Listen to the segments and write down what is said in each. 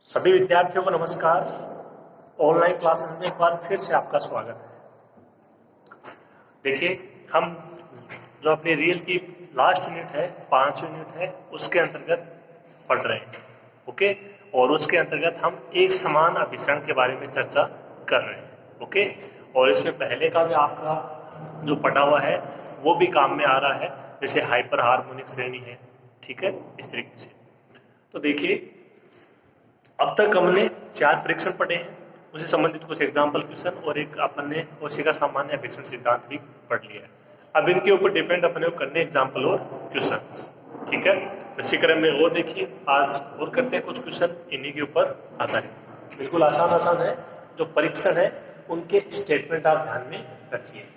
सभी विद्यार्थियों को नमस्कार। ऑनलाइन क्लासेस में एक बार फिर से आपका स्वागत है। देखिए, हम जो अपनी रियल की लास्ट यूनिट है, 5 यूनिट है, उसके अंतर्गत पढ़ रहे हैं। ओके, और उसके अंतर्गत हम एक समान अभिसरण के बारे में चर्चा कर रहे हैं। ओके, और इसमें पहले का भी आपका जो पढ़ा हुआ है वो भी काम में आ रहा है, जैसे हाइपर हार्मोनिक श्रेणी है। ठीक है, इस तरीके से। तो देखिए, अब तक हमने 4 परीक्षण पढ़े हैं, उससे संबंधित कुछ एग्जाम्पल क्वेश्चन और एक अपन ने कोशिका सामान्य अभिसरण सिद्धांत भी पढ़ लिया है। अब इनके ऊपर डिपेंड अपने को करने एग्जाम्पल और क्वेश्चंस। ठीक है, तो इसी क्रम में और देखिए, आज और करते हैं कुछ क्वेश्चन इन्हीं के ऊपर आधारित। बिल्कुल आसान आसान है, जो परीक्षण है उनके स्टेटमेंट आप ध्यान में रखिए।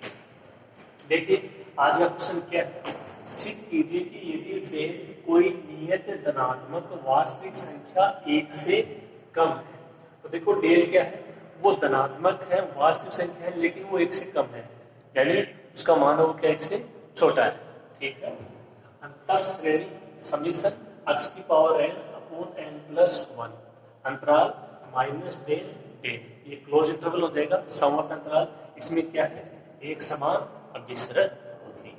देखिए, आज का क्वेश्चन क्या है। सिद्ध कीजिए कि यदि डेल कोई नियत धनात्मक वास्तविक संख्या 1 से कम है। तो देखो, डेल क्या है, वो धनात्मक है, वास्तविक संख्या है, लेकिन वो 1 से कम है, यानी उसका मान वो क्या 1 से छोटा है। ठीक है, अंतर श्रेणी समीशन x की power n upon n plus 1 अंतराल माइनस डेल डेल, ये क्लोज इंटरवल हो जाएगा, समवर्त अंतराल। इसमें क्या है, एक समान अभिसरण होती है।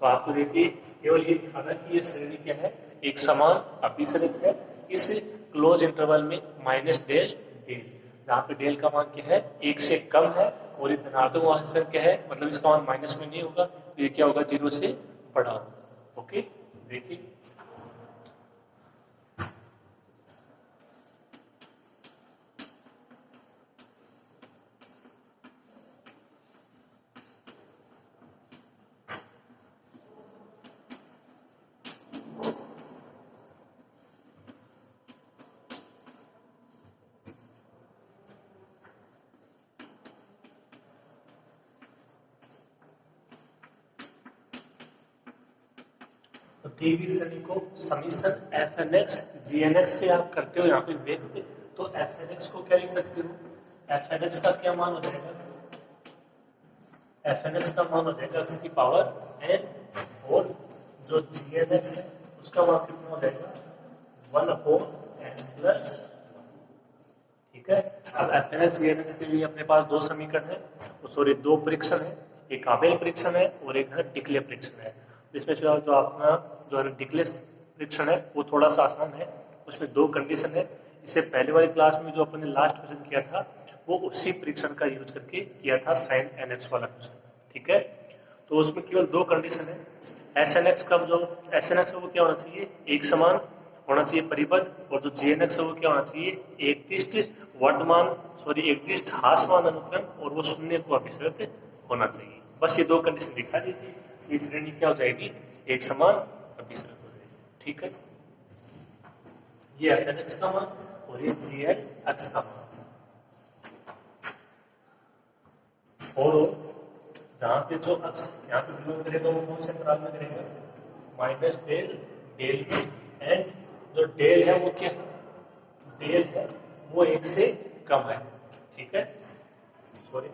तो आपको देखिए, केवल ये दिखाना कि ये श्रेणी क्या है, एक समान अभिसरित है इस क्लोज इंटरवल में माइनस डेल डेल, जहाँ पे डेल का मान क्या है, 1 से कम है, और ये धनात्मक वास्तविक क्या है, मतलब इसका मान माइनस में नहीं होगा, तो ये क्या होगा, 0 से बड़ा होगा। ओके, देखिए दी हुई श्रेणी को summation F n x G N x से आप करते हो यहाँ पे वेग पे, तो एफ एन एक्स को क्या लिख सकते हो, एफ एन एक्स का क्या मान हो जाएगा, एफ एन एक्स का मान हो जाएगा x की पावर n, और जो जी एन एक्स है उसका मान कितना हो जाएगा, 1 अपॉन n प्लस। ठीक है, अब F n x G N x के लिए अपने पास 2 समीकरण है, सॉरी 2 परीक्षण है, एक आबेल परीक्षण है और एक है डिक्ले परीक्षण है। जिसमें जो अपना जो है डिक्ले परीक्षण है वो थोड़ा सा आसान है, उसमें 2 कंडीशन है। इससे पहले वाली क्लास में जो अपन ने लास्ट क्वेश्चन किया था वो उसी परीक्षण का यूज करके किया था, साइन एन एक्स वाला क्वेश्चन। ठीक है, तो उसमें केवल 2 कंडीशन है। एस एन एक्स का जो एस एन एक्स है वो क्या होना चाहिए, एक समान होना चाहिए परिबद्ध, और जो जी एन एक्स है वो क्या होना चाहिए, एकदिष्ट वर्तमान सॉरी एकदिष्ट ह्रासमान अनुक्रम, और वो शून्य को अभिसरित होना चाहिए। बस ये 2 कंडीशन दिखा दीजिए, ये श्रेणी क्या हो जाएगी, एक समान अभिसरित हो जाएगी। ठीक है, ये एफ एन एक्स का मान और ये जी एन एक्स का मान, और जहां पे जो अक्ष यहाँ पे बिलोंग करेगा वो कौन से अंतराल में करेगा, माइनस डेल डेल एंड जो डेल है वो क्या है, डेल है वो 1 से कम है। ठीक है, सॉरी,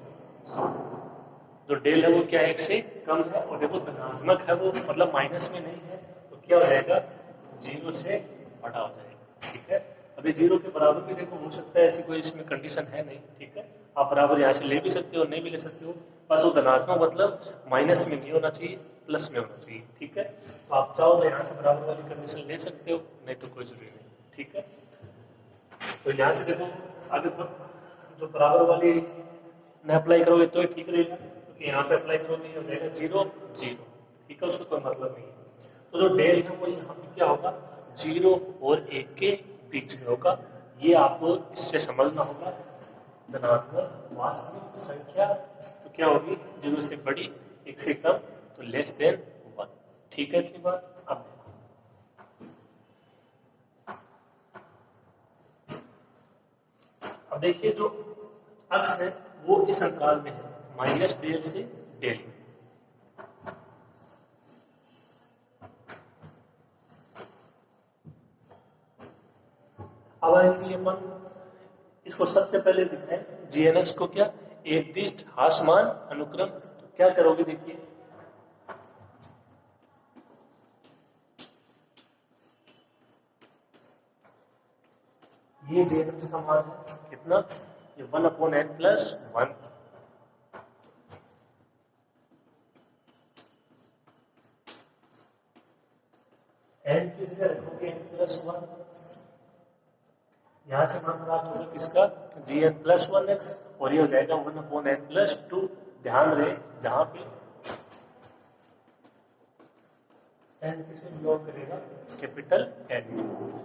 जो डेल है वो क्या है, 1 से कम है, और देखो धनात्मक है वो, मतलब माइनस में नहीं है, तो क्या हो जाएगा, 0 से बड़ा हो जाएगा। ठीक है, अभी 0 के बराबर भी देखो हो सकता है, ऐसी कोई इसमें कंडीशन है नहीं। ठीक है, आप बराबर यहाँ से ले भी सकते हो, नहीं भी ले सकते हो, बस वो धनात्मक मतलब माइनस में नहीं होना चाहिए, प्लस में होना चाहिए। ठीक है, तो आप चाहो तो यहाँ से बराबर वाली कंडीशन ले सकते हो, नहीं तो कोई जरूरी नहीं। ठीक है, तो यहाँ से देखो आगे जो बराबर वाली न अप्लाई करोगे तो ही ठीक रहेगा, क्योंकि यहाँ पे अप्लाई करोगे हो जाएगा 0 0। ठीक है, उसको कोई मतलब नहीं है। तो जो डेल है वो यहाँ पे क्या होगा, 0 और 1 के बीच में होगा। ये आपको इससे समझना होगा, धनात्मक वास्तविक संख्या तो क्या होगी, 0 से बड़ी, 1 से कम, तो लेस देन 1। ठीक है, इतनी बात। अब देखो, अब देखिए जो अक्ष है वो इस अंतराल में है, माइनस डेल से डेल। अब इसलिए अपन इसको सबसे पहले दिखाएं, जीएनएक्स को क्या, एकदिष्ट ह्रासमान अनुक्रम। तो क्या करोगे, देखिए ये जे एक्स का मान है कितना, ये 1/n+1। n की जगह रखोगे n+1, यहां से मान प्राप्त होगा किसका, gn+1x, और ये हो जाएगा 1/n+2। ध्यान रहे जहां पे n किसमें बिलोंग करेगा, कैपिटल N।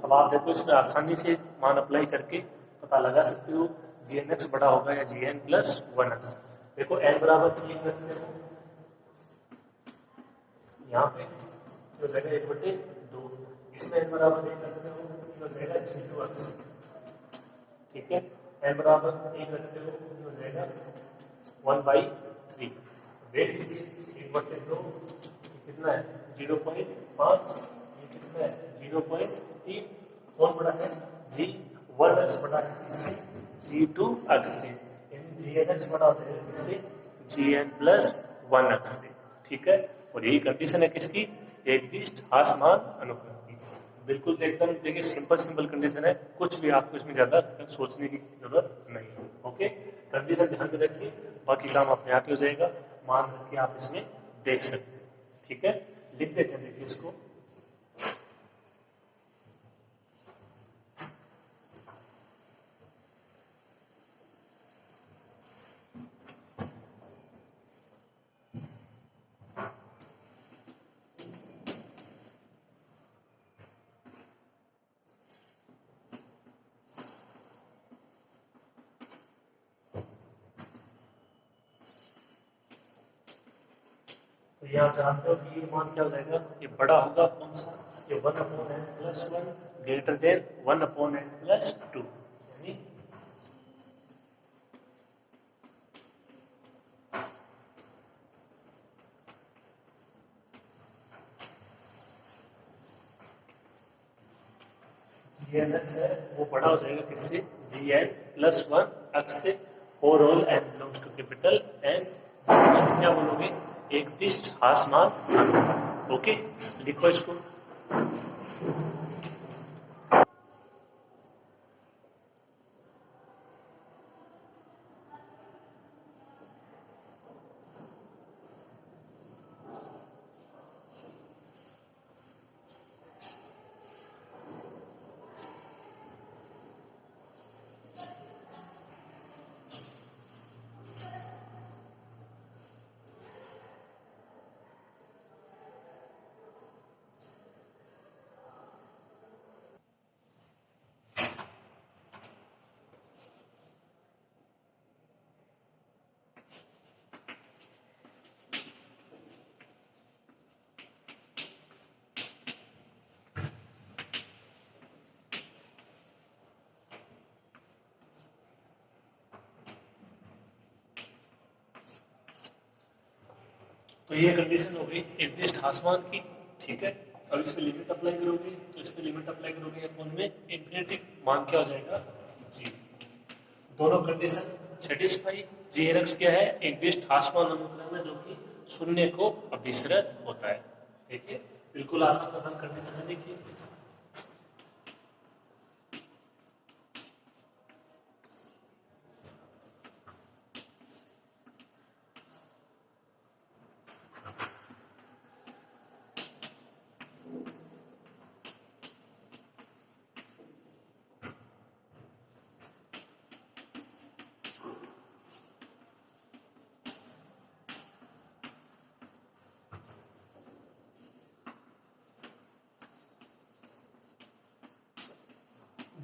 अब आप देखो इसमें आसानी से मान अप्लाई करके पता लगा सकते हो gn(x) बड़ा होगा या gn+1x। देखो n बराबर 1 रखते हो, यहाँ पे हो जाएगा 1/2, इसमें n बराबर 1 रखते हो, हो जाएगा g2x। ठीक है, n बराबर 1 रखते हो, हो जाएगा 1/3। देख लीजिए 1/2 कितना है 0.5, ये कितना है 0.3। कौन बड़ा है, g1x बड़ा है इससे, g2x से, यानी gnx बड़ा होता है इससे, gn+1x से। ठीक है, और यही कंडीशन है किसकी, एकदिष्ट हासमान अनुक्रम की। बिल्कुल एकदम देखिए सिंपल कंडीशन है, कुछ भी आपको इसमें ज्यादा सोचने की जरूरत नहीं है। ओके, कंडीशन ध्यान में रखिए, बाकी काम अपने आप ही हो जाएगा, मान करके आप इसमें देख सकते हैं। ठीक है, लिख देते हैं देखिए इसको। तो ये आप जानते हो कि ये मान क्या हो जाएगा, ये बड़ा होगा कौन सा, ये 1/n+1 ग्रेटर देन 1/n+2, यानी gnx है वो बड़ा हो जाएगा किससे, gn+1x से, और all n belongs to capital N। क्या बोलोगे, एकदिष्ट हासमान अनुक्रम। ओके, लिखो इसको। तो ये कंडीशन हो गई एकदिष्ट हासमान की। ठीक है, अब इस पे लिमिट अप्लाई करोगे, तो इस पे लिमिट अप्लाई करोगे अपन में इंफिनिटी, मान क्या हो जाएगा, जी। दोनों कंडीशन सेटिस्फाई। gnx क्या है, एकदिष्ट हासमान अनुक्रम है जो कि शून्य को अभिसरित होता है। ठीक है, बिल्कुल आसान कंडीशन है। देखिए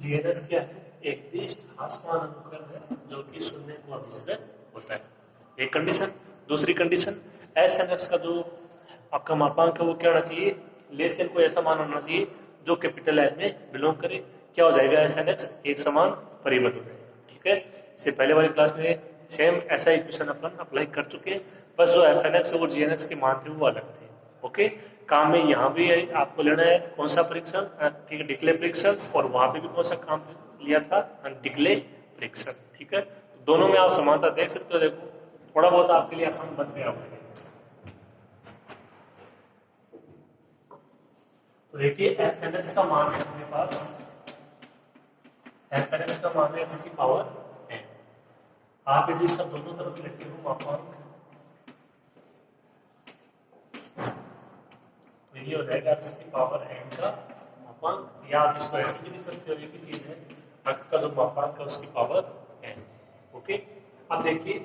gns क्या है, एकदिष्ट हासमान अनुक्रम है जो कि शून्य को अभिसरित होता है, एक कंडीशन। दूसरी कंडीशन, एस एन एक्स का जो आपका मापांक है वो क्या होना चाहिए, लेस देन कोई ऐसा मान होना चाहिए जो कैपिटल एन में बिलोंग करे। क्या हो जाएगा, एस एन एक्स एक समान परिबद्ध हो जाएगा। ठीक है, इससे पहले वाली क्लास में सेम ऐसा इक्वेशन अपन अप्लाई कर चुके हैं, बस जो एफ एन एक्स और जी एन एक्स के मान थे वो अलग थे। ओके, काम में यहाँ भी आपको लेना है कौन सा परीक्षण, ठीक है, डिक्ले परीक्षण, और वहां पे भी कौन सा काम लिया था, डिक्ले परीक्षण। ठीक है, तो दोनों में आप समानता देख सकते हो। देखो थोड़ा बहुत आपके लिए आसान बन गया होगा। तो देखिए एफ एन एक्स का मान है अपने पास एफ एन एक्स का मान है एक्स की पावर एन। आप यदि इसका दोनों तरफ लेते हो मापांक तो ये हो जाएगा एक्स की पावर एन का मापांक, या आप इसको ऐसे भी लिख सकते हो, एक ही चीज है, एक्स का जो मापांक है उसकी पावर एन। ओके, अब देखिए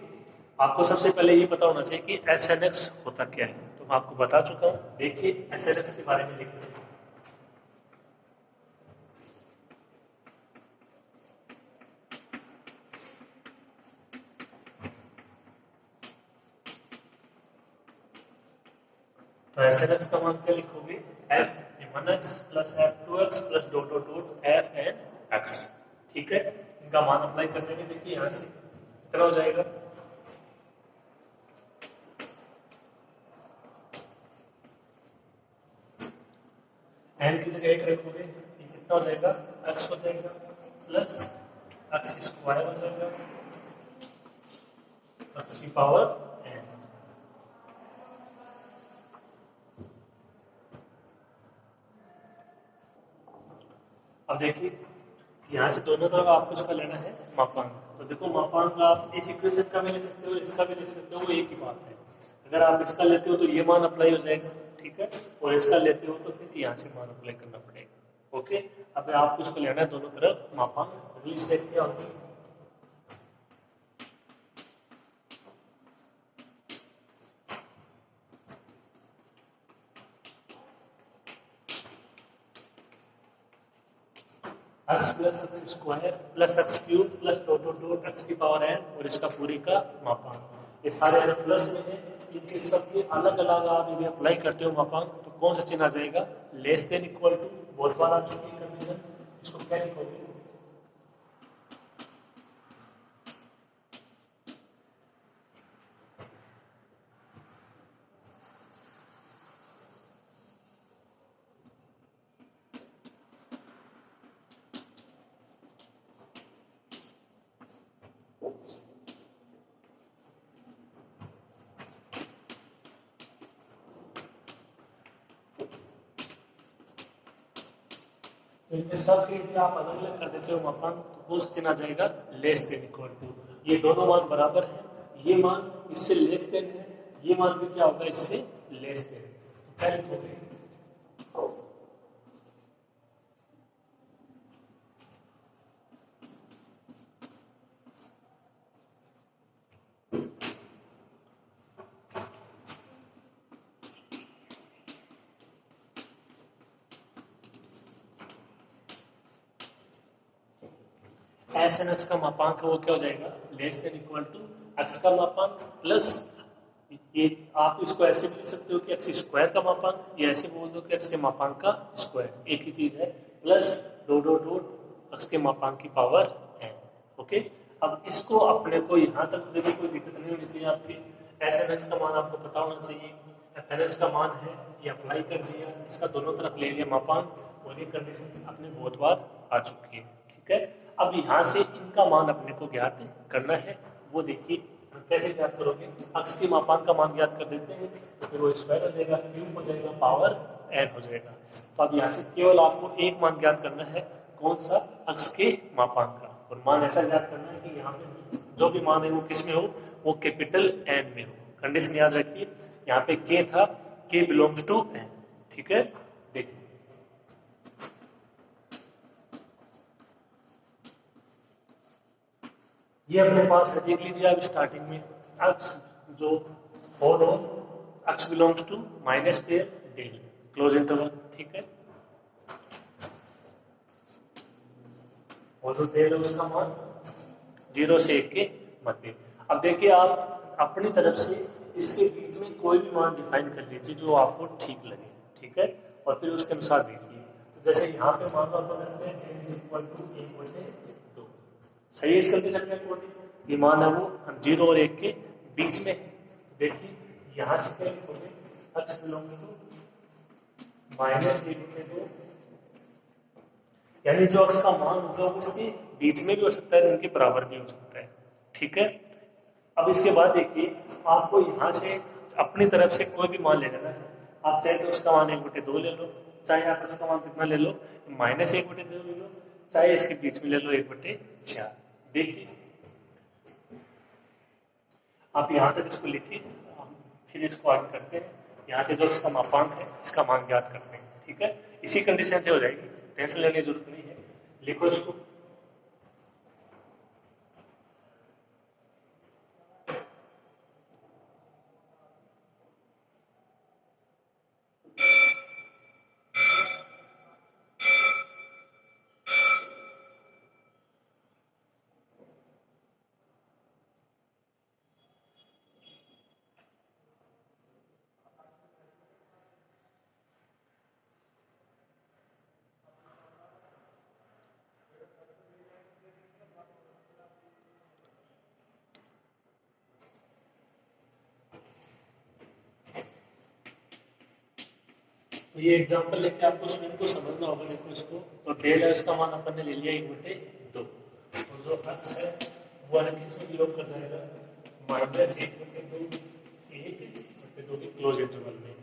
आपको सबसे पहले ये पता होना चाहिए कि एस एन एक्स होता क्या है, तो मैं आपको बता चुका हूँ। देखिए एस एन एक्स के बारे में लिखते हैं। तो एस एन एक्स का मान क्या लिखोगे, f one x plus f two x plus dot dot dot f n x. ठीक है, इनका मान अप्लाई कर देंगे। देखिए यहां से कितना हो जाएगा, एन की जगह एक रखोगे, ये कितना हो जाएगा, एक्स हो जाएगा प्लस एक्स स्क्वायर हो जाएगा एक्स की पावर एन। अब देखिए यहाँ से दोनों तरफ आपको इसका लेना है मापांक। तो देखो मापांक आप इस इक्वेशन का भी ले सकते हो, इसका भी ले सकते हो, वो एक ही बात है। अगर आप इसका लेते हो तो ये मान अप्लाई हो जाएगा, ठीक है, और इसका लेते हो तो फिर यहाँ से मान अप्लाई करना पड़ेगा। ओके, अब आपको इसको लेना है दोनों तरफ मापांक। अगली स्टेप क्या होगी, x plus x square plus x cube plus dot dot dot x की पावर एन और इसका पूरी का मापांक। ये सारे एन प्लस में है, इनके सबके अलग अलग आप यदि अप्लाई करते हो मापांक तो कौन सा चिन्ह आ जाएगा, लेस देन इक्वल टू। बहुत बार आ चुकी है कंडीशन, इसको क्या लिखोगे, तो इनमें सब के यदि आप अलग अलग कर देते हो मापांक तो कौन सा चिन्ह आ जाएगा, लेस देन इक्वल टू। ये दोनों मान बराबर है, ये मान इससे लेस देन है, ये मान भी क्या होगा, इससे लेस देन। तो क्या लिखोगे, एस एन एक्स का मापांक है वो क्या हो जाएगा, less than equal to x का मापांक प्लस, ये आप इसको ऐसे भी लिख सकते हो कि एक्स स्क्वायर का मापांक, या ऐसे बोल दो कि एक्स के मापांक का स्क्वायर, एक ही चीज है, plus dot dot dot x के मापांक की पावर एन। ओके, अब इसको अपने को यहाँ तक देखिए कोई दिक्कत नहीं होनी चाहिए आपकी। एस एन एक्स का मान आपको पता होना चाहिए, एफ एन एक्स का मान है, ये अप्लाई कर दिया, इसका दोनों तरफ ले लिया मापांक, और ये कंडीशन अपने बहुत बार आ चुकी है। ठीक है, अब यहाँ से इनका मान अपने को ज्ञात करना है, वो देखिए कैसे ज्ञात करोगे, एक्स के मापांक का मान ज्ञात कर देते हैं तो फिर वो स्क्वायर हो जाएगा, क्यूब हो जाएगा, पावर एन हो जाएगा। तो अब यहाँ से केवल आपको एक मान ज्ञात करना है, कौन सा, एक्स के मापांक का, और मान ऐसा ज्ञात करना है कि यहाँ पे जो भी मान है वो किस में हो, वो कैपिटल एन में हो। कंडीशन याद रखिए, यहाँ पे के था, के बिलोंग्स टू एन। ठीक है, देखिए ये अपने पास है, देख लीजिए आप स्टार्टिंग में एक्स जो फोर हो, x belongs to minus del del close interval. ठीक है, और जो डेल है उसका मान 0 से 1 के मध्य। अब देखिए आप अपनी तरफ से इसके बीच में कोई भी मान डिफाइन कर लीजिए जो आपको ठीक लगे। ठीक है, और फिर उसके अनुसार देखिए, तो जैसे यहाँ पे मान लो अपन रखते हैं n इक्वल टू 1/2, सही है इस कंडीशन के अकॉर्डिंग, ये मान है वो 0 और 1 के बीच में। देखिए यहाँ से क्या लिखोगे, x बिलोंग्स टू माइनस 1/2, यानी जो x का मान होगा वो उसके बीच में भी हो सकता है, इनके बराबर भी हो सकता है। ठीक है, अब इसके बाद देखिए आपको यहाँ से अपनी तरफ से कोई भी मान ले लेना है। आप चाहे तो उसका मान 1/2 ले लो, चाहे आप इसका मान कितना ले लो, -1/2 ले लो, चाहे इसके बीच में ले लो 1/4। देखिए आप यहाँ तक इसको लिखिए, फिर इसको आगे करते हैं। यहाँ से जो इसका मापांक है इसका मान ज्ञात करते हैं, ठीक है। इसी कंडीशन से हो जाएगी, टेंशन लेने की जरूरत नहीं है। लिखो इसको। तो ये एग्जांपल लेके आपको स्वयं को समझना होगा। देखो इसको, तो डेल है इसका मान अपन ने ले लिया 1/2, और जो x है वो अलग किसमें बिलोंग कर जाएगा, -1/2, 1/2 के क्लोज इंटरवल में।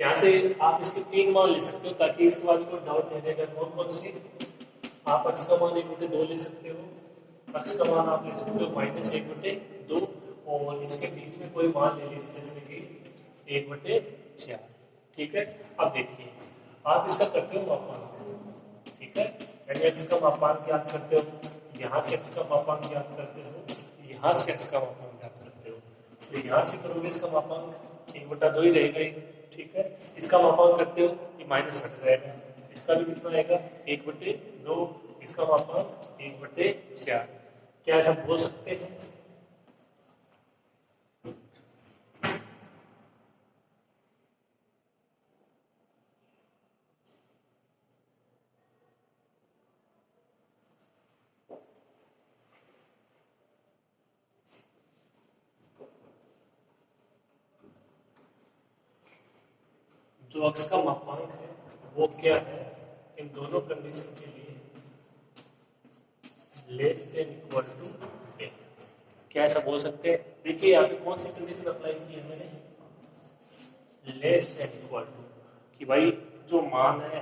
यहाँ से आप इसके 3 मान ले सकते हो ताकि इसके बाद कोई डाउट नहीं रहेगा। कौन कौन से? आप x का मान 1/2 ले सकते हो, x का मान आप ले सकते हो -1/2, और इसके बीच में कोई मान ले लीजिए जैसे कि 1/4, ठीक है। अब देखिए आप इसका करते हो मापांक, ठीक है, यानी x का मापांक ज्ञात करते हो, यहाँ से x का मापांक ज्ञात करते हो, यहाँ से x का मापांक ज्ञात करते हो। तो यहाँ से करोगे इसका मापांक 1/2 ही रहेगा ही, ठीक है। इसका मापांक करते हो ये माइनस हट जाएगा, इसका भी कितना आएगा 1/2, इसका मापांक 1/4। क्या ऐसा बोल सकते हैं? जो x का मापांक है वो क्या है इन दोनों कंडीशन के लिए, less than equal to a। क्या ऐसा बोल सकते हैं? देखिए यहाँ पे कौन सी कंडीशन अप्लाई की है मैंने, लेस देन इक्वल टू, कि भाई जो मान है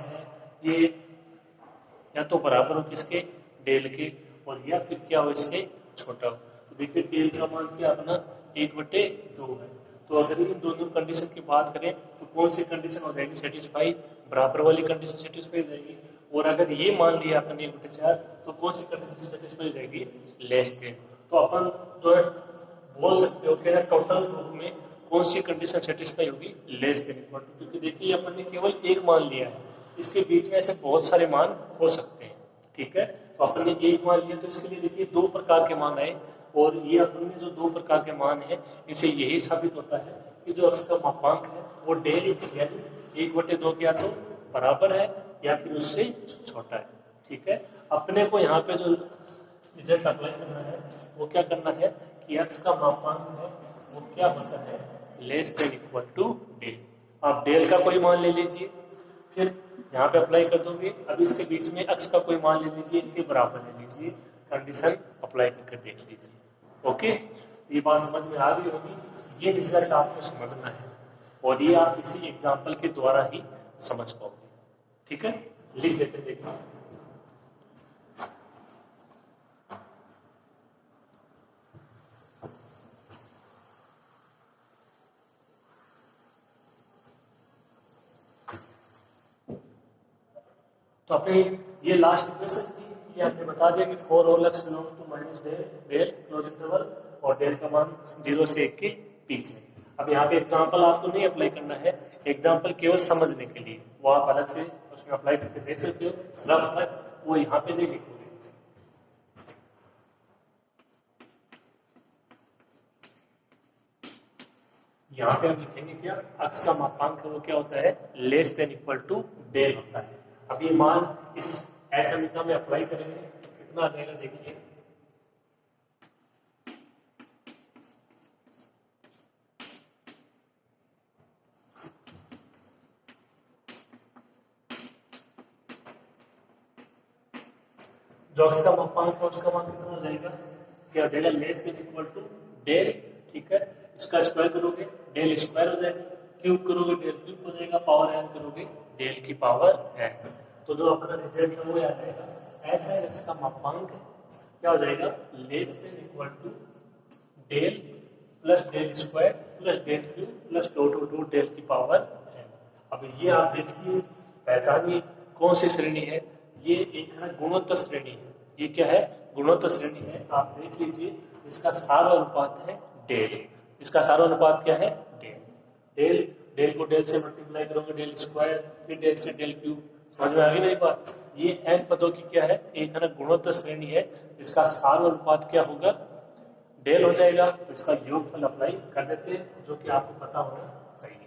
ये या तो बराबर हो किसके, डेल के, और या फिर क्या हो इससे छोटा हो। तो देखिए डेल का मान क्या अपना 1/2 है। तो अगर इन दोनों कंडीशन की बात करें तो कौन सी कंडीशन हो जाएगी सेटिस्फाई, बराबर वाली कंडीशन सेटिस्फाई हो जाएगी। और अगर ये मान लिया अपन 1/4 तो कौन सी कंडीशन सेटिस्फाई हो जाएगी, लेस देन। तो अपन जो है बोल सकते हो कि टोटल ग्रुप में कौन सी कंडीशन सेटिस्फाई होगी, लेस देन इक्वल टू। क्योंकि देखिए अपन ने केवल एक मान लिया है, इसके बीच में ऐसे बहुत सारे मान हो सकते हैं, ठीक है। तो अपन ने एक मान लिया तो इसके लिए देखिए 2 प्रकार के मान आए, और ये अपन ने जो 2 प्रकार के मान है इसे यही साबित होता है कि जो x का मापांक है वो डेल यानी 1/2 के या तो बराबर है या फिर उससे छोटा है, ठीक है। अपने को यहाँ पे जो रिजल्ट अप्लाई करना है वो क्या करना है कि x का मापांक है वो क्या होता है, less than equal to del. आप डेल का कोई मान ले लीजिए, फिर यहाँ पे अप्लाई कर दोगे। अब इसके बीच में x का कोई मान ले लीजिए, इनके बराबर ले लीजिए, कंडीशन अप्लाई करके देख लीजिए। ओके, ये बात समझ में आ गई होगी। ये रिजल्ट आपको समझना है और ये आप इसी एग्जाम्पल के द्वारा ही समझ पाओगे, ठीक है। लिख देते देखिए, तो अपने ये लास्ट इक्वेशन थी, ये आपने बता दिया कि 4 all x belongs to minus del close interval, और डेल का मान 0 से 1 के बीच है। अब यहाँ पे एग्जांपल आपको नहीं अप्लाई करना है, एग्जांपल केवल समझने के लिए, वो आप अलग से उसमें अप्लाई करके देख सकते हो। रफ है वो यहाँ पे नहीं लिखोगे। यहाँ पे हम लिखेंगे क्या, x का मापांक है वो क्या होता है, less than equal to del होता है। अब ये मान इस समीकरण में अप्लाई करेंगे तो कितना आ जाएगा, देखिए जो x का मापांक है उसका मान कितना हो जाएगा, क्या हो जाएगा, less than equal to del, ठीक है। इसका स्क्वायर करोगे डेल स्क्वायर हो जाएगा, क्यूब करोगे डेल क्यूब हो जाएगा, पावर n करोगे डेल की पावर n। तो जो अपना रिजल्ट है वो आ जाएगा एस है एक्स का मापांक क्या हो जाएगा, less than equal to del plus del square plus del cube plus dot del की पावर n। अब ये आप देखिए, पहचानिए कौन सी श्रेणी है, ये एक है गुणोत्तर श्रेणी है। ये क्या है, गुणोत्तर श्रेणी है। आप देख लीजिए, इसका सार अनुपात है डेल। इसका सार अनुपात क्या है, डेल। डेल डेल को डेल से मल्टीप्लाई करोगे, डेल स्क्वायर, फिर डेल से डेल क्यूब। समझ में आ गई नहीं बात। ये n पदों की क्या है, एक है ना गुणोत्तर श्रेणी है। इसका सार अनुपात क्या होगा, डेल हो जाएगा। तो इसका योगफल अप्लाई कर देते हैं, जो कि आपको पता होना चाहिए।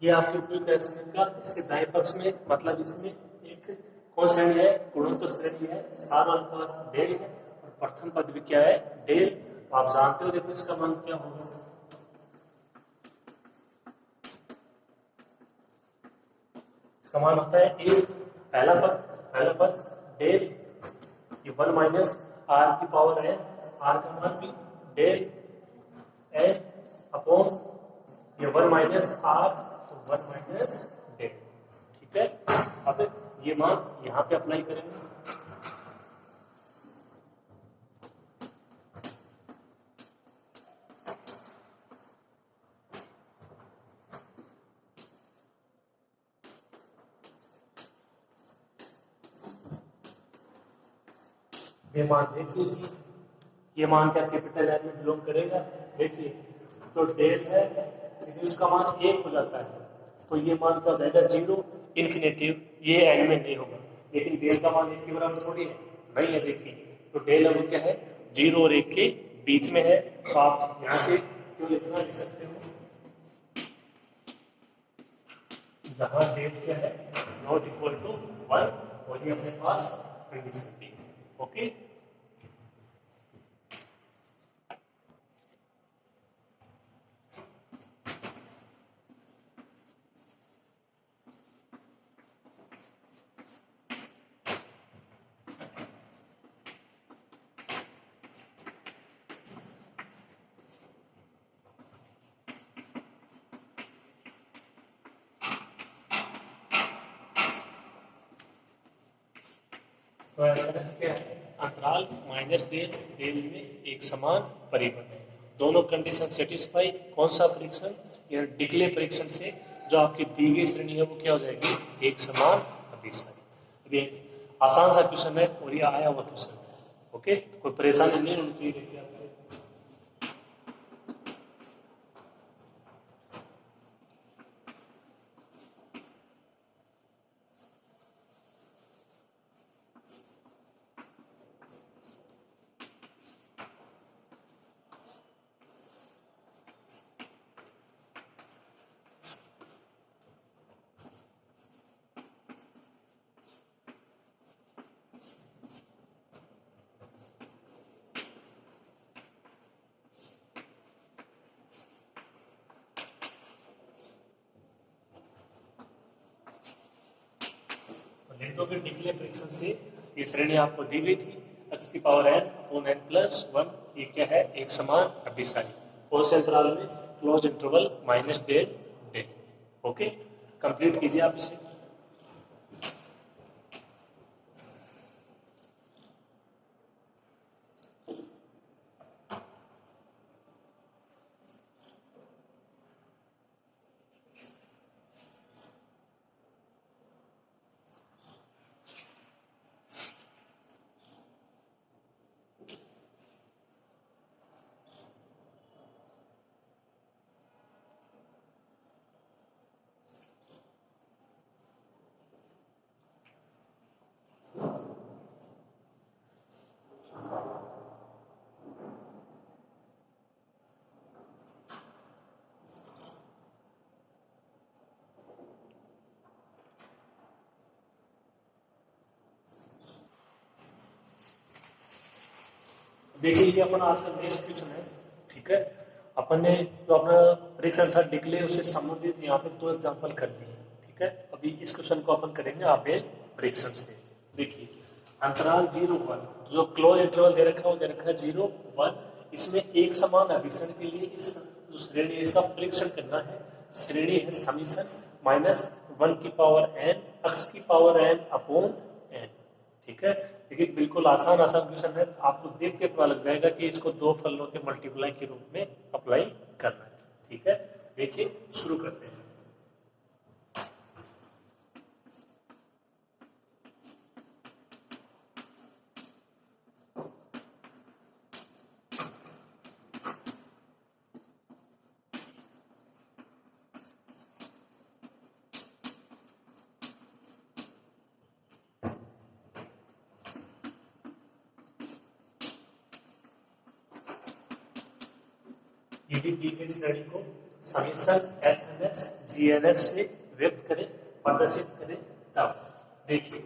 ये आपके उपयुक्त एस्टिमेट का इसके दाएं पक्ष में, मतलब इसमें एक कौन श्रेणी है, गुणोत्तर श्रेणी है। सार अनुपात डेल है और प्रथम पद भी क्या है, डेल। तो आप जानते हो, देखो इसका मान क्या होगा, इसका मान होता है ए, पहला पद डेल, ये 1 माइनस आर की पावर है, आर का मान भी डेल एन अपॉन ये 1 माइनस आर, तो 1 माइनस डेल। ठीक है, अब ये मान यहां पे अप्लाई करेंगे। ये मान देख लीजिए, ये मान क्या कैपिटल एन में बिलोंग करेगा। देखिए, जो डेल है यदि उसका मान 1 हो जाता है तो ये मान क्या हो जाएगा, 0 इन्फिनेटिव, ये एन में नहीं होगा। लेकिन डेल का मान 1 के बराबर थोड़ी है, नहीं है। देखिए, तो डेल अब क्या है, 0 और 1 के बीच में है। तो आप यहाँ से क्यों इतना लिख सकते हो, जहां डेल क्या है, नॉट इक्वल टू 1, और ये अपने पास कंडीशन थी। ओके, तो ऐसा क्या है, अंतराल माइनस डेल डेल में एक समान परिवर्तन, दोनों कंडीशन सेटिस्फाई। कौन सा परीक्षण, यह डिक्ले परीक्षण से जो आपकी दी गई श्रेणी है वो क्या हो जाएगी, एक समान अभिसारी। ये आसान सा क्वेश्चन है और ये आया हुआ क्वेश्चन है। ओके, कोई परेशानी नहीं होनी चाहिए। देखिए आपको लिख दो कि डिक्ले परीक्षण से ये श्रेणी आपको दी गई थी, x की power n upon n plus 1, ये क्या है, एक समान अभिसारी। कौन से अंतराल में, close interval minus del del. Okay, complete कीजिए आप इसे। देखिए ये अपना आज का नेक्स्ट क्वेश्चन है, ठीक है। अपन ने जो अपना परीक्षण था डिक्ले उससे संबंधित यहाँ पे 2 एग्जांपल कर दिए, ठीक है। अभी इस क्वेश्चन को अपन करेंगे आपेल परीक्षण से। देखिए अंतराल 0-1, जो क्लोज इंटरवल दे रखा है वो दे रखा है 0-1। इसमें एक समान अभिसरण के लिए इस जो श्रेणी है इसका परीक्षण करना है। श्रेणी है समीशन -1 की पावर n x की पावर n अपॉन n, ठीक है। देखिए बिल्कुल आसान क्वेश्चन है, आपको देख के पता लग जाएगा कि इसको 2 फलनों के मल्टीप्लाई के रूप में अप्लाई करना है, ठीक है। देखिए शुरू करते हैं। ये भी दी गई श्रेणी को समीशन fnx gnx से व्यक्त करें, प्रदर्शित करें। तब देखिए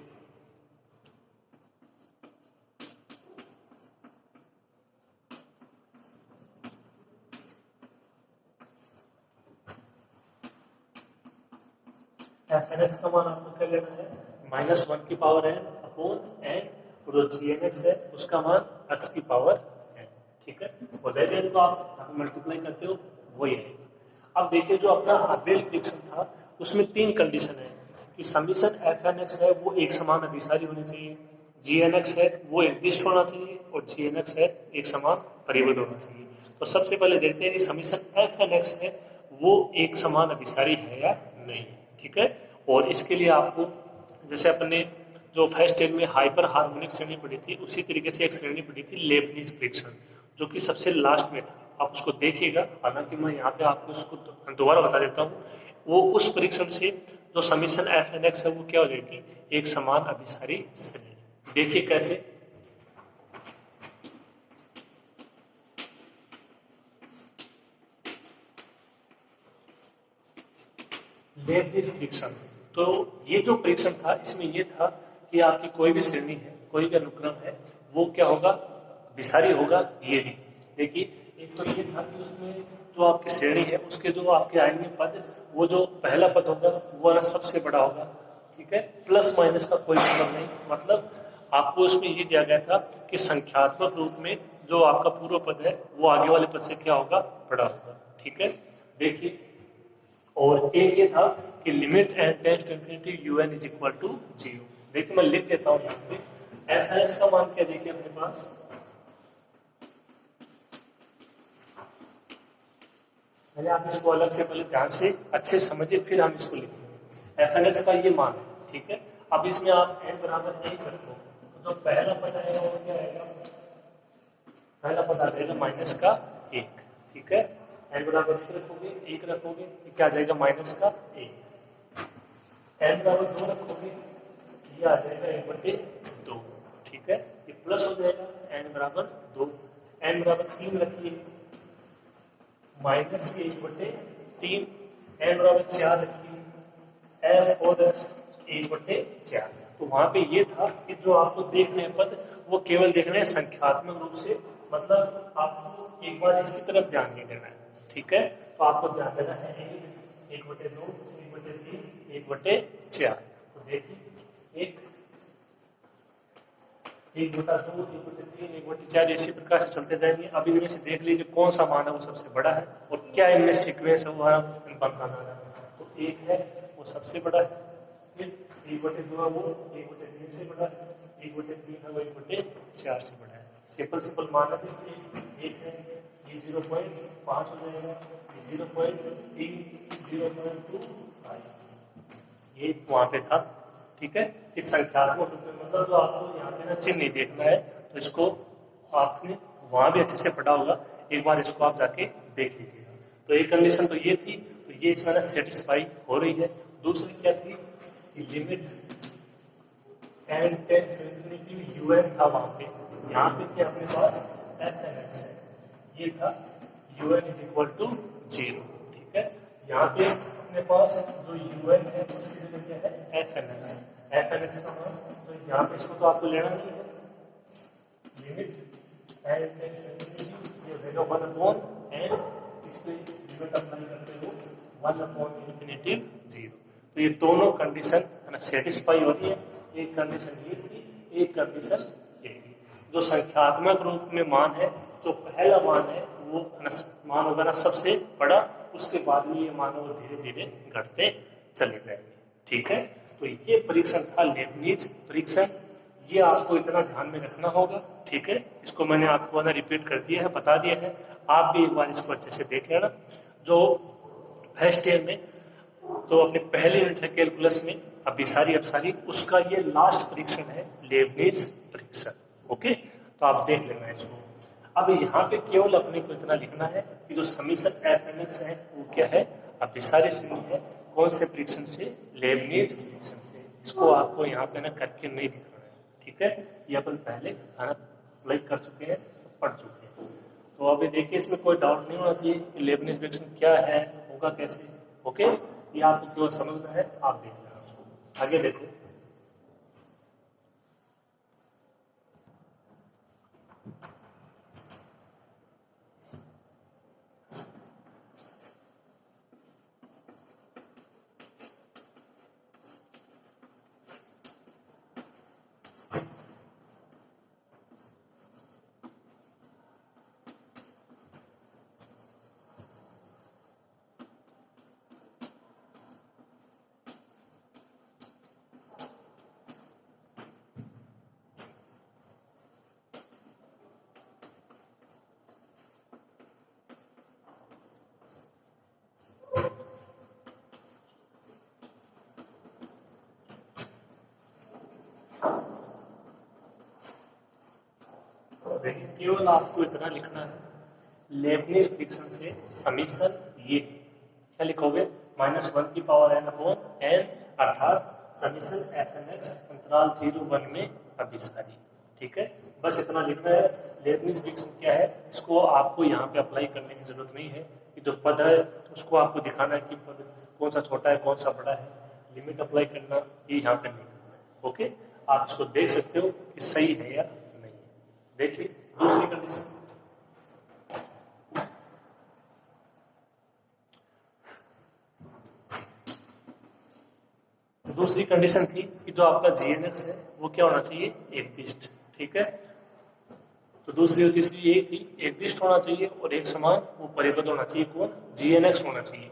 fnx का मान आपको क्या लेना है, -1 की पावर n अपॉन n, और जो gnx है उसका मान x की पावर n, ठीक है। और लेजेंड को आप मल्टीप्लाई करते हो वही रहेगा। अब देखिए जो अपना आबेल परीक्षण था उसमें 3 कंडीशन है कि समीशन fnx है वो एक समान अभिसारी होनी चाहिए, gnx है वो निर्दिष्ट होना चाहिए, और gnx है एक समान परिबद्ध होना चाहिए। तो सबसे पहले देखते हैं कि समीशन fnx है वो एक समान अभिसारी है या नहीं, ठीक है। और इसके लिए आपको जैसे अपने जो फर्स्ट ईयर में हाइपर हार्मोनिक श्रेणी पढ़ी थी उसी तरीके से एक श्रेणी पढ़ी थी लेबनीज परीक्षण, जो कि सबसे लास्ट में था। आप उसको देखिएगा, हालांकि मैं यहाँ पे आपको उसको दोबारा बता देता हूँ। वो उस परीक्षण से जो समीशन fnx है वो क्या हो जाएगी, एक समान अभिसारी श्रेणी। देखिए कैसे, लेबनीज परीक्षण। तो ये जो परीक्षण था इसमें ये था कि आपकी कोई भी श्रेणी है, कोई भी अनुक्रम है, वो क्या होगा, विसारी होगा। ये भी देखिए एक तो ये था कि उसमें जो आपकी श्रेणी है उसके जो आपके आएंगे पद, वो जो पहला पद होगा वो वाला सबसे बड़ा होगा, ठीक है। प्लस माइनस का कोई मतलब नहीं, मतलब आपको उसमें ये दिया गया था कि संख्यात्मक रूप में जो आपका पूर्व पद है वो आगे वाले पद से क्या होगा, बड़ा होगा, ठीक है। देखिए और एक ये था कि limit n tends to infinity un is equal to 0। देखिए मैं लिख देता हूँ यहाँ पे fnx का मान क्या देखिए अपने पास, पहले आप इसको अलग से पहले ध्यान से अच्छे समझिए फिर हम इसको लिखेंगे। fnx का ये मान है, ठीक है। अब इसमें आप n बराबर 1 रखो तो जो पहला पद आएगा वो क्या आएगा, पहला पद आ जाएगा माइनस का 1, ठीक है। n बराबर 1 रखोगे ये क्या आ जाएगा, माइनस का 1। n बराबर 2 रखोगे ये आ जाएगा 1/2, ठीक है। ये प्लस हो जाएगा n बराबर 2। n बराबर 3 रखिए माइनस के 1/3। n बराबर 4 रखिए f और s 1/4। तो वहां पे ये था कि जो आपको देखने हैं पद वो केवल देखने हैं संख्यात्मक रूप से, मतलब आपको एक बार इसकी तरफ ध्यान नहीं देना है, ठीक है। तो आपको ध्यान देना है 1/2, 1/3, 1/4। तो देखिए 1/2, 1/3, 1/4 इसी प्रकार से चलते जाएंगे। अब इनमें से देख लीजिए कौन सा मान है वो सबसे बड़ा है और क्या इनमें सीक्वेंस है वो बताना है। तो 1 है वो सबसे बड़ा है, फिर 1/2 है वो 1/3 से बड़ा है, 1/3 है वो 1/4 से बड़ा है। सिंपल मान है, 1 है ये 0.5 हो जाएगा, ये 0.3, 0.25 ये वहां पे था, ठीक है। इस संख्यात्मक रूप में मतलब जो आपको यहाँ पे ना चिन्ह नहीं देखना है तो इसको आपने वहां भी अच्छे से पढ़ा होगा, एक बार इसको आप जाके देख लीजिएगा। तो एक कंडीशन तो ये थी, तो ये इसमें सेटिस्फाई हो रही है। दूसरी क्या थी, limit n tends to infinity un था वहां पे, यहाँ पे क्या अपने पास fnx है, ये था un इज इक्वल टू 0, ठीक है। यहाँ पे अपने पास जो un है उसकी जगह क्या है fnx का मान, तो यहाँ पे इसको तो आपको लेना नहीं है, लिमिट ये वैल्यू 1/n, इस पे लिमिट अप्लाई करते हो 1/∞0। तो ये दोनों कंडीशन है ना सेटिस्फाई हो रही है। एक कंडीशन ये थी, एक कंडीशन ये थी। जो संख्यात्मक रूप में मान है, जो पहला मान है वो मान होगा ना सबसे बड़ा, उसके बाद में ये मान वो धीरे धीरे घटते चले जाएंगे। ठीक है, तो ये परीक्षण था लेबनीज परीक्षण। ये आपको इतना ध्यान में रखना होगा। ठीक है, इसको मैंने आपको ना रिपीट कर दिया है, बता दिया है। आप भी एक बार इसको अच्छे से देख लेना। जो फर्स्ट ईयर में तो अपने पहले यूनिट है कैलकुलस में अभिसारी उसका ये लास्ट परीक्षण है लेबनीज परीक्षण। ओके, तो आप देख लेना इसको। अब यहाँ पे केवल अपने को इतना लिखना है कि जो समीशन एफ है वो क्या है, अभिसारी श्रेणी है। कौन से परीक्षण से, लेबनीज परीक्षण से। इसको आपको यहाँ पे ना करके नहीं दिखाना है। ठीक है, ये अपन पहले अप्लाई कर चुके हैं, पढ़ चुके हैं। तो अभी देखिए इसमें कोई डाउट नहीं होना चाहिए कि लेबनीज परीक्षण क्या है, होगा कैसे। ओके, ये आपको केवल समझना है, आप देख लेना उसको। आगे देखो, देखिए केवल आपको इतना लिखना है, लेबनीज परीक्षण से समीशन ये क्या लिखोगे, -1/n अर्थात समीशन fnx अंतराल 0-1 में अभिसारी। ठीक है, बस इतना लिखना है। लेबनीज परीक्षण क्या है, इसको आपको यहाँ पे अप्लाई करने की जरूरत नहीं है। कि जो पद है उसको आपको दिखाना है कि पद कौन सा छोटा है कौन सा बड़ा है, लिमिट अप्लाई करना ये यहाँ पे नहीं करना है। ओके, आप इसको देख सकते हो कि सही है या नहीं है। देखिए दूसरी कंडीशन, दूसरी कंडीशन थी कि जो आपका जीएनएक्स है वो क्या होना चाहिए, एकदिष्ट। ठीक है, तो दूसरी और तीसरी यही थी, एकदिष्ट होना चाहिए और एक समान वो परिबद्ध होना चाहिए। कौन, जीएनएक्स होना चाहिए।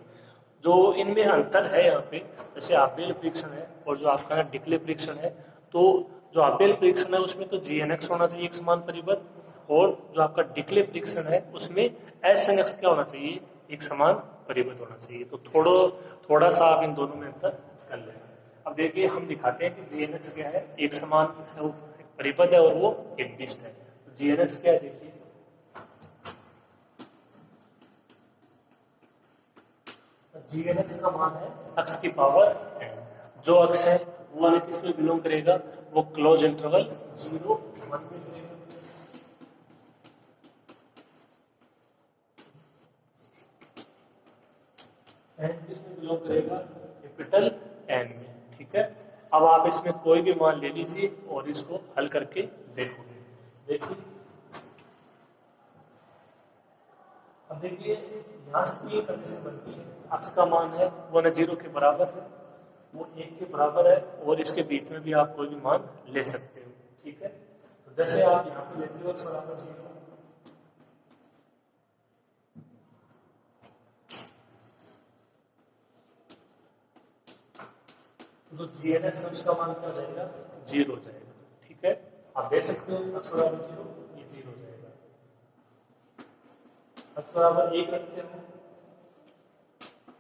जो इनमें अंतर है यहाँ पे, जैसे आपेल परीक्षण है और जो आपका डिक्ले परीक्षण है, तो जो आपेल परीक्षण है उसमें तो जीएनएक्स होना चाहिए एक समान परिबद्ध, और जो आपका डिक्ले परीक्षण है उसमें एसएनएक्स क्या होना चाहिए, एक समान परिबद्ध होना चाहिए। तो थोड़ा सा आप इन दोनों में अंतर कर लेना। अब देखिए हम दिखाते हैं कि जीएनएक्स क्या है, एक समान है, वो परिबद्ध है और वो एकदिष्ट है। तो जीएनएक्स क्या है देखिए, जीएनएक्स का मान है अक्ष की पावर n। जो अक्ष है वो वाले किसमें बिलोंग करेगा, वो क्लोज इंटरवल 0-1 में करेगा। n किसमें बिलोंग करेगा, कैपिटल N में। ठीक है, अब आप इसमें कोई भी मान ले लीजिए और इसको हल करके देखोगे। देखिए अब देखिए यहाँ से ये कंडीशन बनती है, अक्ष का मान है वो न 0 के बराबर है, वो 1 के बराबर है, और इसके बीच में भी आप कोई भी मान ले सकते हो। ठीक है, तो जैसे आप यहाँ पे लेते हो x बराबर 0, तो जो जीएनएक्स है उसका मान क्या हो जाएगा, 0 हो जाएगा। ठीक है, आप देख सकते हो x बराबर 0, ये 0 हो जाएगा। x बराबर 1 रखते हो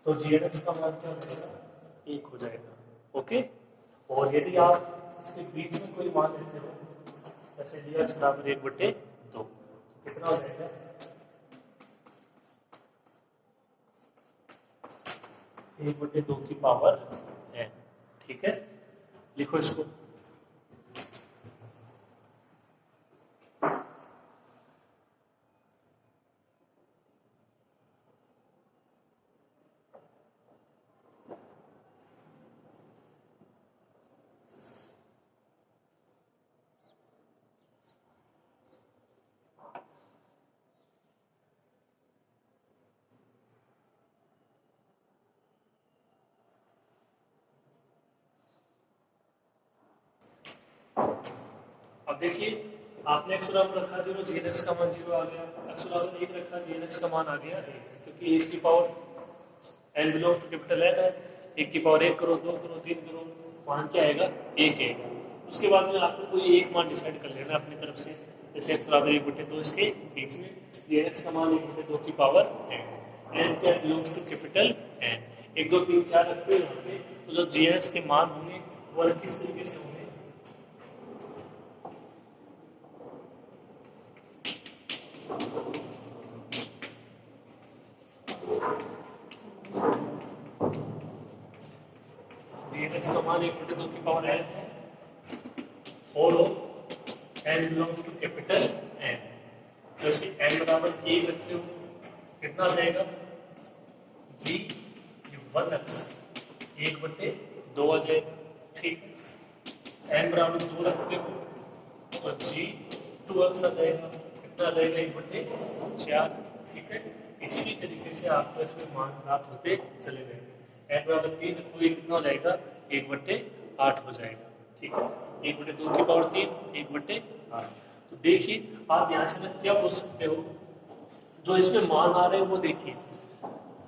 तो जीएनएक्स का मान क्या हो जाएगा, 1 हो जाएगा। ओके, और यदि आप इसके बीच में कोई मान लेते हो, जैसे लिया x बराबर 1/2, तो कितना हो जाएगा, 1/2 की पावर n। ठीक है, लिखो इसको। देखिए आपने x बराबर रखा 0, जी एन एक्स का मान 0 आ गया, x बराबर 1 रखा, जी एन एक्स का मान आ गया 1, क्योंकि 1 की power n belongs to capital n है, 1 की पावर 1 करो, 2 करो, 3 करो, मान क्या आएगा 1 आएगा। उसके बाद में आपको कोई एक मान डिसाइड कर लेना अपनी तरफ से, जैसे x बराबर 1/2 इसके बीच में, जी एन एक्स का मान 1/2 की पावर n क्या बिलोंग्स टू कैपिटल n, 1 2 3 4 रखते हैं यहाँ पे, तो जो जी एन एक्स के मान होंगे वो किस तरीके से होंगे, x का मान 1/2 की पावर n है, और n belongs to capital n, जैसे n बराबर 1 रखते हो कितना आ जाएगा g 1x 1/2 आ जाएगा, ठीक है। n बराबर 2 रखते हो तो g 2x आ जाएगा, कितना आ जाएगा 1/4, ठीक है। इसी तरीके से आपको इसमें मान प्राप्त होते चले जाएंगे। n बराबर 3 रखोगे कितना हो जाएगा 1/8 हो जाएगा, ठीक है। 1/2 की पावर 3 1/8। तो देखिए आप यहाँ से क्या पूछ सकते हो, जो इसमें मान आ रहे हैं वो देखिए,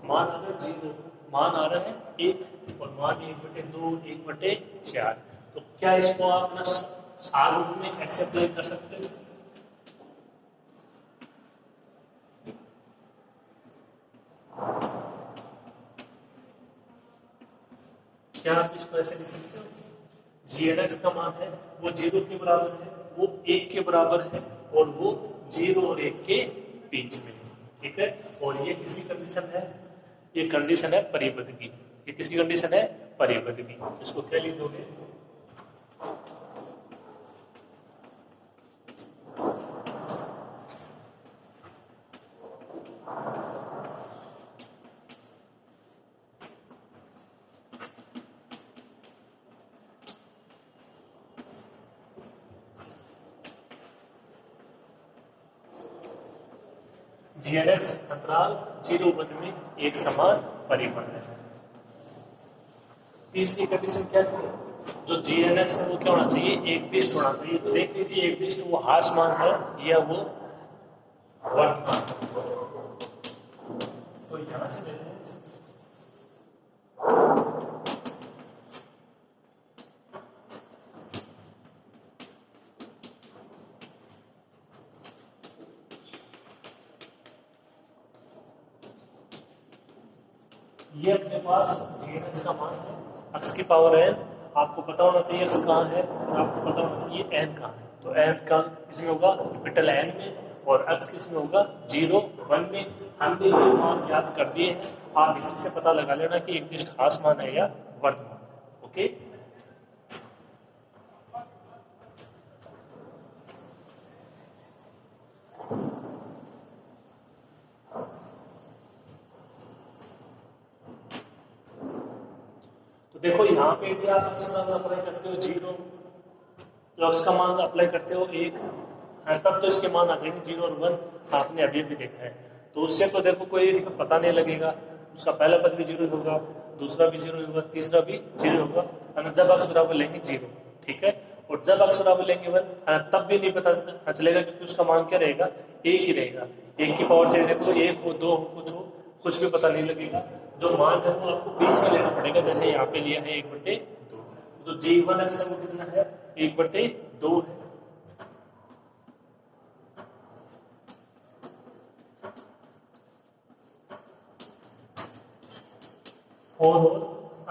मान आ रहा है 0, मान आ रहा है 1 और मान 1/2 1/4, तो क्या इसको आप ना सार रूप में ऐसे अप्लाई कर सकते हो, क्या आप इसको ऐसे लिख सकते हो, जी एन एक्स का मान है वो 0 के बराबर है, वो 1 के बराबर है, और वो 0 और 1 के बीच में, ठीक है। और ये किसकी कंडीशन है, ये कंडीशन है परिपथ की, ये किसकी कंडीशन है परिपथ की, इसको क्या लिख दोगे, जी एन एक्स अंतराल 0-1 में एक समान परिपथ है। तीसरी कंडीशन क्या थी, जो जी एन एक्स है वो क्या होना चाहिए एक दिष्ट होना चाहिए, तो देख लीजिए एक दिष्ट वो हासमान है या वो वर्तमान, तो यहां से देखो ये अपने पास जी एन एक्स का मान है, एक्स की पावर n, आपको पता होना चाहिए एक्स कहाँ है और आपको पता होना चाहिए n कहाँ है, तो n का किसमें होगा कैपिटल n में, और x किस में होगा 0-1 में। हमने ये मान ज्ञात कर दिए हैं, आप इसी से पता लगा लेना कि एक दिष्ट हास मान है या वर्तमान है, ओके। तो देखो यहाँ पे यदि आप x का मान अप्लाई करते हो 0, तो x का मान अप्लाई करते हो 1, तब तो इसके मान आ जाएंगे 0 और 1, आपने अभी भी देखा है। तो उससे तो देखो कोई पता नहीं लगेगा, उसका पहला पद भी 0 होगा, दूसरा भी 0 होगा, तीसरा भी 0 होगा, जब x बराबर लेंगे 0, ठीक है। और जब x बराबर लेंगे 1, तब भी नहीं पता चलेगा क्योंकि उसका मान क्या रहेगा 1 ही रहेगा, 1 की पावर चाहे देखो 1 हो 2 हो, कुछ भी पता नहीं लगेगा, जो मान है वो आपको बीच में लेना पड़ेगा, जैसे यहाँ पे लिया है 1/2, जो जी1 एक्स है वो कितना है 1/2 है। और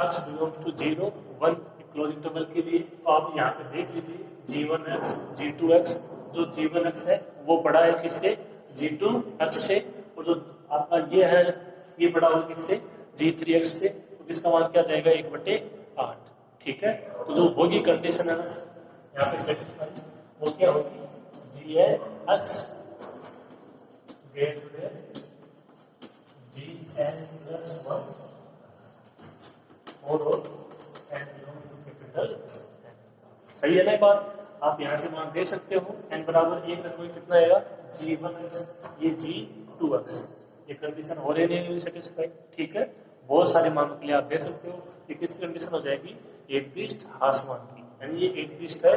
x belongs to 0-1 close interval के लिए, तो आप यहाँ पे देख लीजिए g1x g2x, जो g1x है वो बड़ा है किससे g2x से, और जो आपका ये है ये बड़ा होगा किससे g3x से, तो किसका मान क्या जाएगा 1/8, ठीक है। तो जो होगी कंडीशन है यहाँ पे सेटिस्फाई, वो क्या होगी gn(x) greater than gn+1 और n belongs to capital n, सही है ना बात। आप यहाँ से मान दे सकते हो, n बराबर 1 रखोगे कितना आएगा g1x, ये g2x, ये कंडीशन हो रही नहीं हुई सेटिस्फाई, ठीक है। बहुत सारे मानों के लिए आप दे सकते हो, ये किस कंडीशन हो जाएगी एक दिष्ट हास मान की, यानी ये एक दिष्ट है,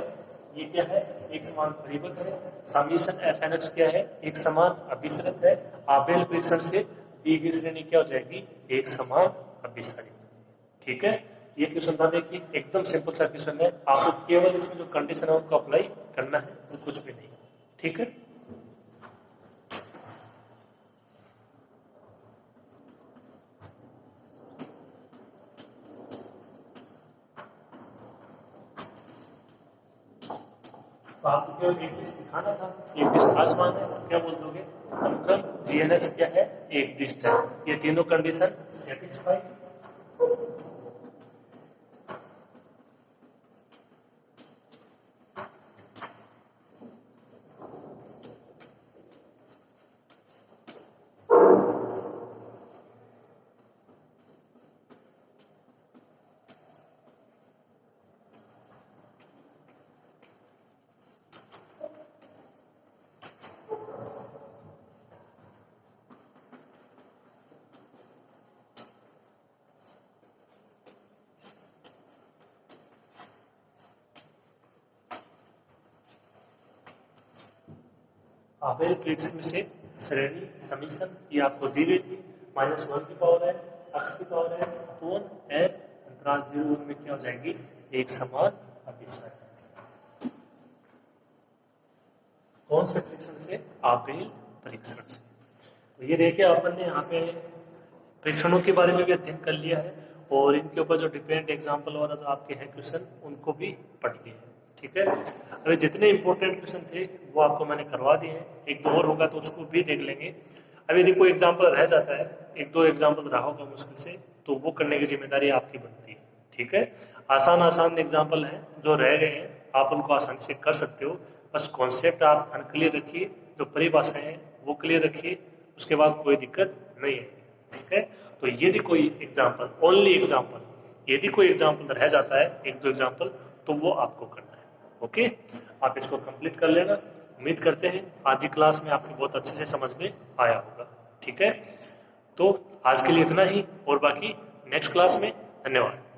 ये क्या है, एक समान परिबद्ध है। समीशन एफएनएक्स क्या है, एक समान अभिसरित है। आबेल परीक्षण से दी गई श्रेणी क्या हो जाएगी, एक समान अभिसरित। ठीक है, ये क्वेश्चन था, देखिए एकदम सिंपल सा क्वेश्चन है, आपको केवल इसमें जो कंडीशन है उसको अप्लाई करना है और कुछ भी नहीं। ठीक है, तो आपको केवल एक दिश दिखाना था, एक दिश आसमान है, क्या बोल दोगे, अनुक्रम जीएनएक्स क्या है, एक दिश है। ये तीनों कंडीशन सेटिस्फाइड। आबेल परीक्षण में से श्रेणी समीशन ये आपको दी गई थी, -1 की पावर है, x की पावर है, अपोन n अंतराल 0 में क्या हो जाएगी, एक समान अभिसरण। कौन से परीक्षण से, आबेल परीक्षण से। तो ये देखिए अपन ने यहाँ पे परीक्षणों के बारे में भी अध्ययन कर लिया है और इनके ऊपर जो डिपेंडेंट एग्जाम्पल वाला जो आपके हैं क्वेश्चन उनको भी पढ़ लिए हैं। ठीक है, अभी जितने इंपॉर्टेंट क्वेश्चन थे वो आपको मैंने करवा दिए हैं, एक दो और होगा तो उसको भी देख लेंगे। अभी यदि कोई एग्जाम्पल रह जाता है, एक दो एग्जाम्पल रहा होगा मुश्किल से, तो वो करने की जिम्मेदारी आपकी बनती है। ठीक है, आसान एग्जाम्पल हैं जो रह गए हैं, आप उनको आसानी से कर सकते हो, बस कॉन्सेप्ट आप अनक्लियर रखिए, जो परिभाषाएं हैं वो क्लियर रखिए, उसके बाद कोई दिक्कत नहीं है। ठीक है, तो यदि कोई एग्जाम्पल, ओनली एग्जाम्पल, यदि कोई एग्जाम्पल रह जाता है, एक दो एग्जाम्पल, तो वो आपको करना है। ओके, आप इसको कंप्लीट कर लेना। उम्मीद करते हैं आज की क्लास में आपको बहुत अच्छे से समझ में आया होगा। ठीक है, तो आज के लिए इतना ही, और बाकी नेक्स्ट क्लास में। धन्यवाद।